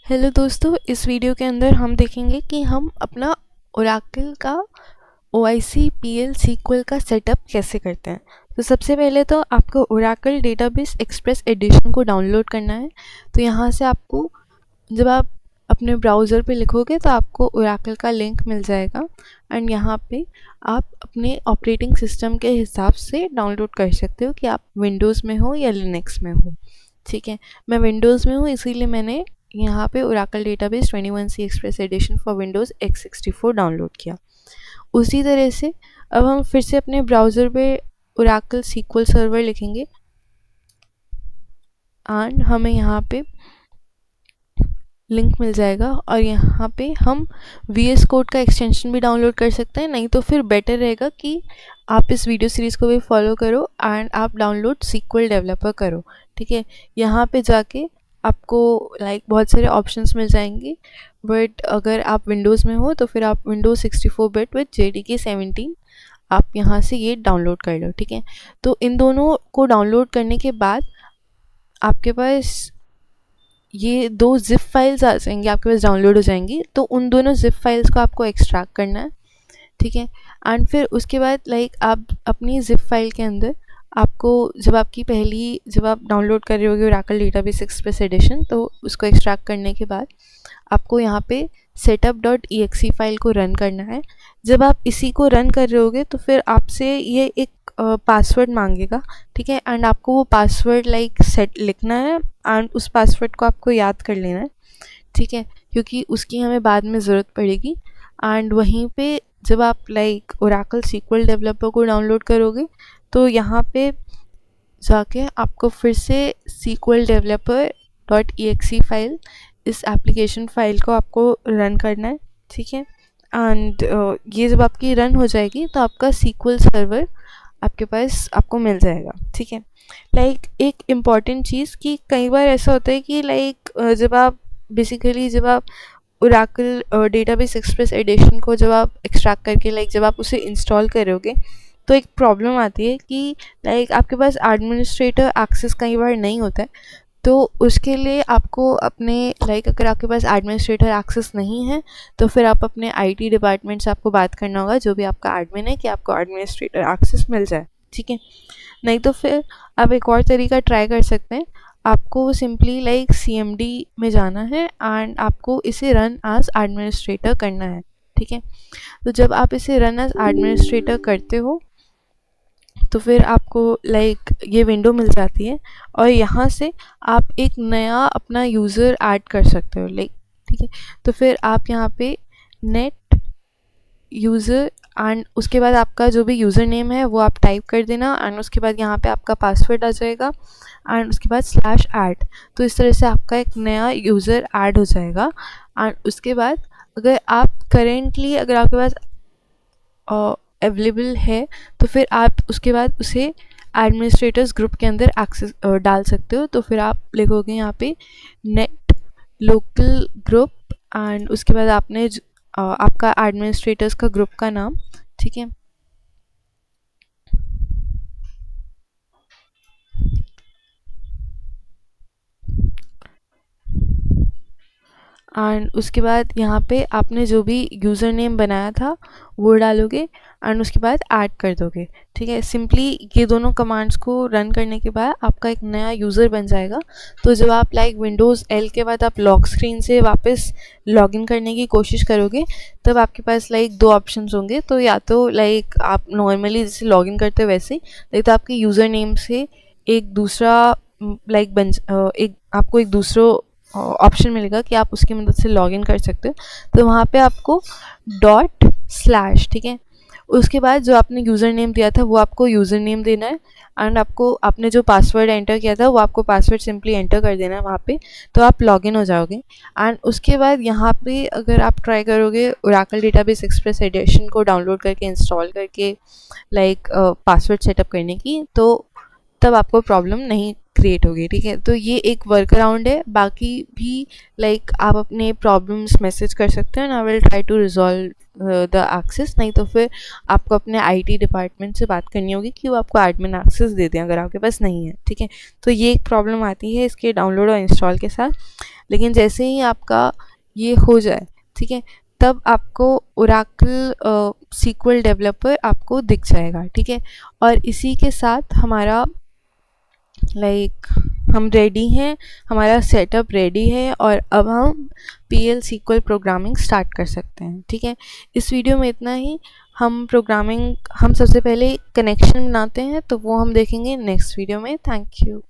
Hello दोस्तों, इस video के अंदर हम देखेंगे कि हम अपना ओरेकल का OIC PL SQL का सेटअप कैसे करते हैं। तो सबसे पहले तो आपको ओरेकल डेटाबेस एक्सप्रेस एडिशन को डाउनलोड करना है। तो यहाँ से आपको जब आप अपने ब्राउज़र पे लिखोगे तो आपको ओरेकल का लिंक मिल जाएगा एंड यहाँ पे आप अपने ऑपरेटिंग सिस्टम के हिसाब से डाउनलोड कर सकते हो कि आप विंडोज़ में हो या लिनक्स में हो। ठीक है, मैं विंडोज़ में हूँ इसीलिए मैंने यहाँ पे Oracle database 21C express edition for Windows x64 download किया। उसी तरह से अब हम फिर से अपने ब्राउज़र पे ओरेकल SQL सर्वर लिखेंगे एंड हमें यहाँ पे लिंक मिल जाएगा और यहाँ पे हम VS कोड का एक्सटेंशन भी डाउनलोड कर सकते हैं। नहीं तो फिर बेटर रहेगा कि आप इस वीडियो सीरीज़ को भी फॉलो करो एंड आप डाउनलोड SQL डेवलपर करो। ठीक है, यहाँ पे जाके आपको बहुत सारे ऑप्शंस मिल जाएंगे, बट अगर आप विंडोज़ में हो तो फिर आप विंडोज़ 64 बिट विद JDK 17 आप यहाँ से ये डाउनलोड कर लो। ठीक है, तो इन दोनों को डाउनलोड करने के बाद आपके पास ये दो जिप फाइल्स आ जाएंगी, आपके पास डाउनलोड हो जाएंगी। तो उन दोनों जिप फाइल्स को आपको एक्सट्रैक्ट करना है। ठीक है, एंड फिर उसके बाद आप अपनी जिप फाइल के अंदर आपको जब आप डाउनलोड कर रहे होगे ओरेकल डेटाबेस एक्सप्रेस एडिशन, तो उसको एक्सट्रैक्ट करने के बाद आपको यहाँ पे setup.exe फाइल को रन करना है। जब आप इसी को रन कर रहे होगे तो फिर आपसे ये एक पासवर्ड मांगेगा। ठीक है, एंड आपको वो पासवर्ड सेट लिखना है एंड उस पासवर्ड को आपको याद कर लेना है। ठीक है, क्योंकि उसकी हमें बाद में ज़रूरत पड़ेगी। एंड वहीं पे जब आप ओरेकल SQL डेवलपर को डाउनलोड करोगे तो यहाँ पे जाके आपको फिर से SQLdeveloper.exe फाइल, इस एप्लीकेशन फाइल को आपको रन करना है। ठीक है, एंड ये जब आपकी रन हो जाएगी तो आपका SQL सर्वर आपके पास आपको मिल जाएगा। ठीक है, एक इम्पॉर्टेंट चीज़ कि कई बार ऐसा होता है कि जब आप ओरेकल डेटाबेस एक्सप्रेस एडिशन को जब आप एक्सट्रैक्ट करके जब आप उसे इंस्टॉल करोगे तो एक प्रॉब्लम आती है कि आपके पास एडमिनिस्ट्रेटर एक्सेस कई बार नहीं होता है। तो उसके लिए आपको अपने अगर आपके पास एडमिनिस्ट्रेटर एक्सेस नहीं है तो फिर आप अपने IT डिपार्टमेंट से आपको बात करना होगा, जो भी आपका एडमिन है, कि आपको एडमिनिस्ट्रेटर एक्सेस मिल जाए। ठीक है, नहीं तो फिर आप एक और तरीका ट्राई कर सकते हैं। आपको सिंपली CMD में जाना है एंड आपको इसे रन एज एडमिनिस्ट्रेटर करना है। ठीक है, तो जब आप इसे रन एज एडमिनिस्ट्रेटर करते हो तो फिर आपको ये विंडो मिल जाती है और यहाँ से आप एक नया अपना यूज़र ऐड कर सकते हो। ठीक है, तो फिर आप यहाँ पे नेट यूज़र एंड उसके बाद आपका जो भी यूज़र नेम है वो आप टाइप कर देना एंड उसके बाद यहाँ पे आपका पासवर्ड आ जाएगा एंड उसके बाद /ऐड। तो इस तरह से आपका एक नया यूज़र ऐड हो जाएगा। एंड उसके बाद अगर आपके पास अवेलेबल है तो फिर आप उसके बाद उसे एडमिनिस्ट्रेटर्स ग्रुप के अंदर एक्सेस डाल सकते हो। तो फिर आप लिखोगे यहाँ पे नेट लोकल ग्रुप एंड उसके बाद आपने आपका एडमिनिस्ट्रेटर्स का ग्रुप का नाम। ठीक है, एंड उसके बाद यहाँ पे आपने जो भी यूज़र नेम बनाया था वो डालोगे एंड उसके बाद ऐड कर दोगे। ठीक है, सिंपली ये दोनों कमांड्स को रन करने के बाद आपका एक नया यूज़र बन जाएगा। तो जब आप विंडोज़ L के बाद आप लॉक स्क्रीन से वापस लॉगिन करने की कोशिश करोगे तब आपके पास दो ऑप्शंस होंगे। तो या तो आप नॉर्मली जैसे लॉगिन करते हो वैसे ही, तो आपके यूज़र नेम से एक दूसरा आपको एक दूसरा ऑप्शन मिलेगा कि आप उसकी मदद से लॉगिन कर सकते हो। तो वहाँ पे आपको ./ ठीक है, उसके बाद जो आपने यूज़र नेम दिया था वो आपको यूज़र नेम देना है एंड आपने जो पासवर्ड एंटर किया था वो आपको पासवर्ड सिंपली एंटर कर देना है वहाँ पे। तो आप लॉगिन हो जाओगे एंड उसके बाद यहाँ पे अगर आप ट्राई करोगे ओरेकल डेटाबेस एक्सप्रेस एडिशन को डाउनलोड करके इंस्टॉल करके पासवर्ड सेटअप करने की, तो तब आपको प्रॉब्लम नहीं क्रिएट होगी। ठीक है, तो ये एक वर्क अराउंड है। बाकी भी आप अपने प्रॉब्लम्स मैसेज कर सकते हैं and I will try to resolve the access. नहीं तो फिर आपको अपने IT डिपार्टमेंट से बात करनी होगी कि वो आपको एडमिन एक्सेस दे दें अगर आपके पास नहीं है। ठीक है, तो ये एक प्रॉब्लम आती है इसके डाउनलोड और इंस्टॉल के साथ। लेकिन जैसे ही आपका ये हो जाए, ठीक है, तब आपको ओरेकल सीक्वल डेवलपर आपको दिख जाएगा, ठीक है। और इसी के साथ हमारा हम रेडी हैं, हमारा सेटअप रेडी है और अब हम PL SQL प्रोग्रामिंग स्टार्ट कर सकते हैं, ठीक है। इस वीडियो में इतना ही। हम सबसे पहले कनेक्शन बनाते हैं, तो वो हम देखेंगे नेक्स्ट वीडियो में। Thank you.